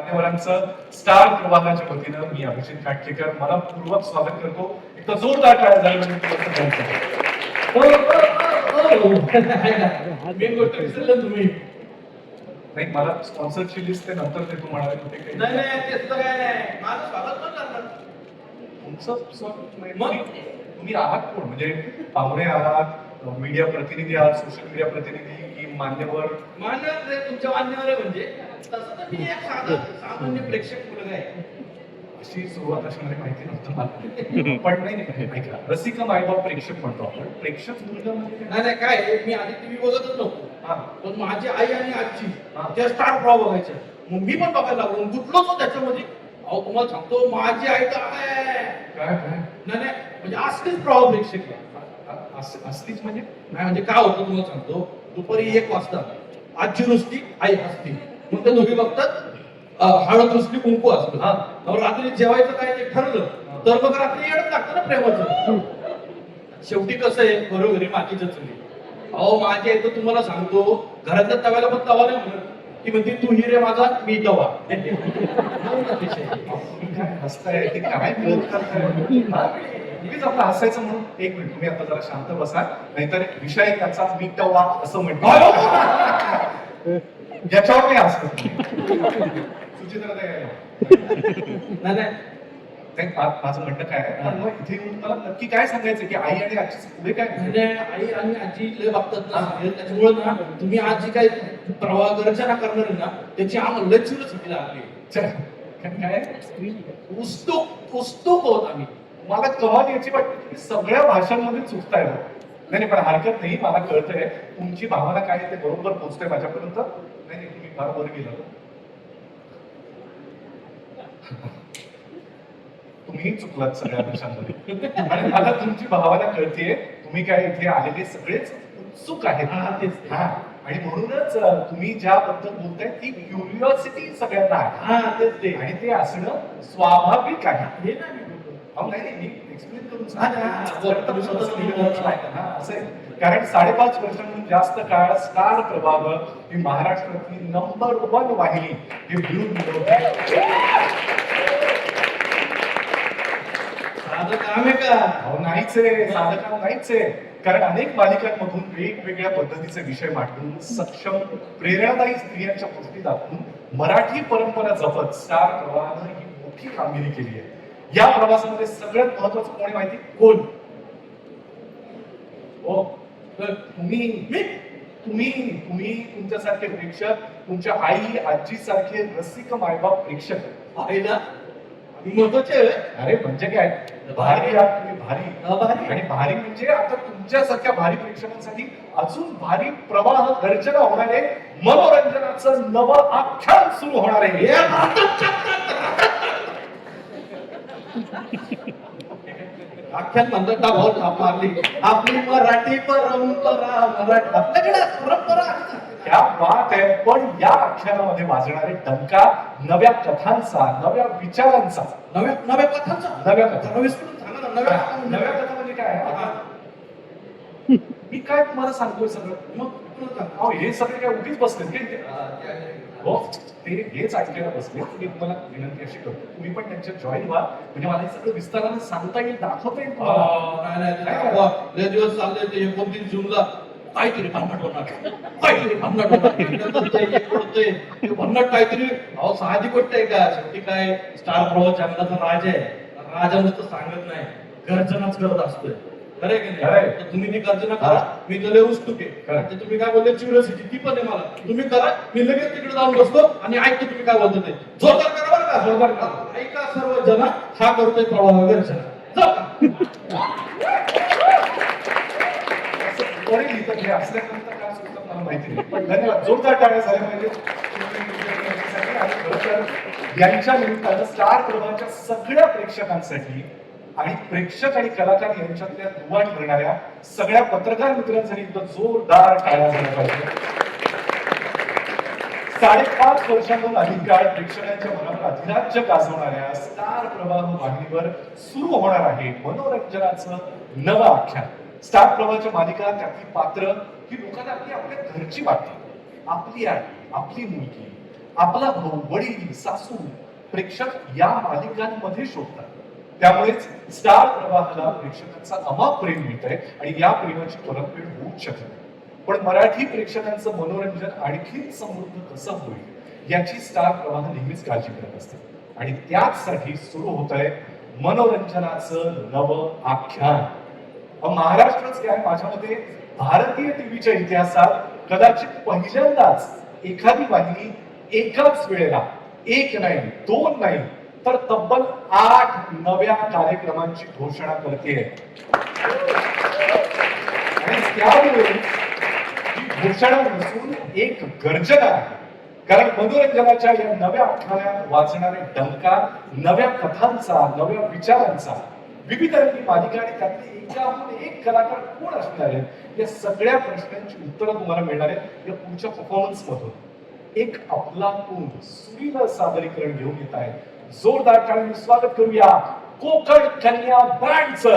मान्यवरांचं star प्रवाहाच्या वतीनं मी अभिजित काटकेकर मनपूर्वक स्वागत करतो. एक तर जोरदार टाळ्या झाली म्हणजे मेन गोष्ट विसरलं तुम्ही. नाही, मला स्पॉन्सरची लिस्ट आहे नंतर ते तुम्हाला होते काही नाही नाही तेच तर काय नाही, माझं स्वागत पण करणार. तुमचं स्वागत नाही. मग? तुम्ही आहात कोण? म्हणजे पाहुणे आहात, मीडिया प्रतिनिधी आहात, सोशल मीडिया प्रतिनिधी की मान्यवर? मान्यवर रे, तुमच्या मान्यवर आहे म्हणजे तसं तर मी एक सामान्य प्रेक्षक मुलगा आहे. अशी सुरुवात असणारी माहिती नव्हतं मला. पण नाही ऐका, रसिक मायबाप प्रेक्षक म्हणतो आपण. प्रेक्षक मुलगा म्हणजे काय? नाही नाही काय आहे, मी आधी टीव्ही बघतच नव्हतो. हा. पण माझी आई आणि आजी हा. त्या स्टार प्रॉ बघायच्या. मग मी पण बघायला लागलो, गुंतलोच होतो त्याच्यामध्ये. अहो तुम्हाला सांगतो, माझी आई तर आहे काय काय नाही नाही म्हणजे असलीच प्रॉ प्रेक्षक आहे. असलीच म्हणजे? नाही म्हणजे काय होतं तुम्हाला सांगतो, दुपारी 1 वाजता आजी रुसती, आई हसती. मग ते दोघे बघतात हळद रुसली, कुंकू असतं. हा. मग रात्री जेवायचं काय ते ठरलं तर मग रात्री येडच लागतं ना प्रेमाचं. शेवटी कसं आहे, घरोघरी मातीचं चुली. अहो माझी आई तर तुम्हाला सांगतो, घरातल्या तव्याला पण तवा नाही म्हणत. ती म्हणते तू हिरे माझा, मी तवा. काय हसताय ते काय विरोध करताय? तुम्हीच आपलं हसायचं म्हणून. एक मिनिट, तुम्ही आता जरा शांत बसा, नाहीतर विषय त्याचा मिटवा असं म्हणतो. याच्यावर नाही हसतो. सुचित्रा नाही नाही माझं म्हणणं काय आहे, पण मग इथे येऊन मला नक्की काय सांगायचं की आई आणि आजीचं पुढे काय? म्हणजे आई आणि आजी लय बघतात ना, त्याच्यामुळे ना तुम्ही आज जी काही प्रवाह गर्जना करणार आहे ना, त्याची आम्हाला लय क्युरिओसिटी लागली. काय उत्सुक होत आम्ही. मला कमाल याची वाटते की सगळ्या भाषांमध्ये चुकताय. नाही पण हरकत नाही, मला कळतंय तुमची भावना काय आहे ते बरोबर पोहोचतंय माझ्यापर्यंत. नाही तुम्ही फार वर गेला. तुम्ही चुकलात सगळ्या भाषांमध्ये. आणि मला तुमची भावना कळतेय. तुम्ही काय इथे आलेले सगळेच उत्सुक आहेत. हा, आणि म्हणूनच तुम्ही ज्याबद्दल बोलताय ती क्युरिओसिटी सगळ्यांना आहे. आणि ते असणं स्वाभाविक आहे. हे ना मी बोलतो. अहो नाही मी एक्सप्लेन करून असं कारण 5.5 वर्षांहून जास्त काळ स्टार प्रभाग ही महाराष्ट्रातली नंबर 1 वाहिनी हे मिळून मिळवते. साधं काम आहे का? अहो नाहीच आहे, साधं काम नाहीच आहे. कारण अनेक मालिकांमधून वेगवेगळ्या पद्धतीचे विषय मांडून सक्षम प्रेरणादायी स्त्रियांच्या गोष्टी दाखवून मराठी परंपरा जपत स्टार प्रवाहानं ही मोठी कामगिरी केली आहे. या प्रवासामध्ये सगळ्यात महत्वाचं कोणी माहिती? कोण? हो तुम्ही. तुम्ही तुमच्यासारखे प्रेक्षक, तुमच्या आई आजी सारखे रसिक मायबाप प्रेक्षक. आईला महत्वाचे. अरे म्हणजे काय, भारी आहात तुम्ही, भारी. आणि भारी म्हणजे आता तुमच्यासारख्या भारी प्रेक्षकांसाठी अजून भारी प्रवाह गर्जना होणार आहे. मनोरंजनाचं नवं आख्यान सुरू होणार आहे. आख्यान म्हणतात का भाऊ आपली मराठी परंपरा. मराठी आपल्याकडे परंपरा. क्या बात आहे. पण या आख्यानामध्ये वाजणारे डंका नव्या कथांचा, नव्या विचारांचा. नव्या कथांचा. नव्या कथा. नव्या कथा म्हणजे काय? मी काय तुम्हाला सांगतोय सगळं? मग हे सगळे काय उगीच बसलेत की? हो, ते हेच ऐकायला बसले. मी तुम्हाला विनंती अशी करतो, तुम्ही पण त्यांच्या जॉईन व्हा, म्हणजे मला हे सगळं विस्ताराने सांगता येईल, दाखवता येईल तुम्हाला. लय दिवस चालले ते 29 जूनला काहीतरी भन्नाट होणार, काहीतरी भन्नाट होणार. भन्नाट काहीतरी. अहो साधी गोष्ट आहे का? शेवटी काय स्टार प्रवाह जंगलाचा राजा आहे. राजा नुसतं सांगत नाही, गर्जनाच करत असतोय. खरंय की नाही? तुम्ही ती गर्जना करा, मी तर लय उत्सुक आहे. तुम्ही काय बोलले क्युरिओसिटी ती पण आहे मला. तुम्ही करा, मी लगेच तिकडे जाऊन बसतो आणि ऐकतो तुम्ही काय बोलतो ते. जोरदार करा बरं का, जोरदार करा. ऐका सर्व जण, हा करतोय प्रवाह गर्जना. असल्यानंतर काय सुचतं मला माहिती नाही, पण धन्यवाद. जोरदार टाळ्या झाल्या पाहिजे. आणि खरं तर यांच्या निमित्तानं स्टार प्रवाहाच्या सगळ्या प्रेक्षकांसाठी आणि प्रेक्षक आणि कलाकार यांच्यातल्या दुवा ठरणाऱ्या सगळ्या पत्रकार मित्रांसाठी एकदा जोरदार टाळ्या झाल्या पाहिजे. 5.5 वर्षांहून अधिक काळ प्रेक्षकांच्या मनावर अधिराज्य गाजवणाऱ्या स्टार प्रवाह वाहिनीवर सुरू होणार आहे मनोरंजनाचं नवं आख्यान. स्टार प्रवाहाच्या मालिका, त्यातली पात्र ही लोकांना आपल्या घरची वाटते. आपली आई, आपली मुलगी, आपला भाऊ, वडील, सासू, प्रेक्षक या मालिकांमध्ये शोधतात. त्यामुळेच स्टार प्रवाहाला प्रेक्षकांचा अमाप प्रेम मिळत आहे आणि या प्रेमाची परतफेड होऊच शकत नाही. पण मराठी प्रेक्षकांचं मनोरंजन आणखी समृद्ध कसं होईल याची स्टार प्रवाह नेहमीच काळजी करत असते आणि त्याचसाठी सुरू होत आहे मनोरंजनाचं नवं आख्यान. महाराष्ट्रच काय, माझ्या मते भारतीय टीव्हीच्या इतिहासात कदाचित पहिल्यांदाच एखादी वाहिनी एकाच वेळेला एक नाही, दोन नाही, तर तब्बल 8 नव्या कार्यक्रमांची घोषणा करते. आणि त्यामुळे ही घोषणा नसून एक गर्जना आहे. कारण मनोरंजनाच्या या नव्या आखाड्यात वाचणारे डंका नव्या कथांचा, नव्या विचारांचा, विविध रंगी मालिका आणि त्यातले एकाहून एक कलाकार कोण असणार आहेत या सगळ्या प्रश्नांची उत्तरं तुम्हाला मिळणार आहेत या पुढच्या परफॉर्मन्स मधून. एक अफलातून सुरीला सादरीकरण घेऊन येत आहे. जोरदार टाळ्यांनी स्वागत करूया कोकण कन्या बँडचं.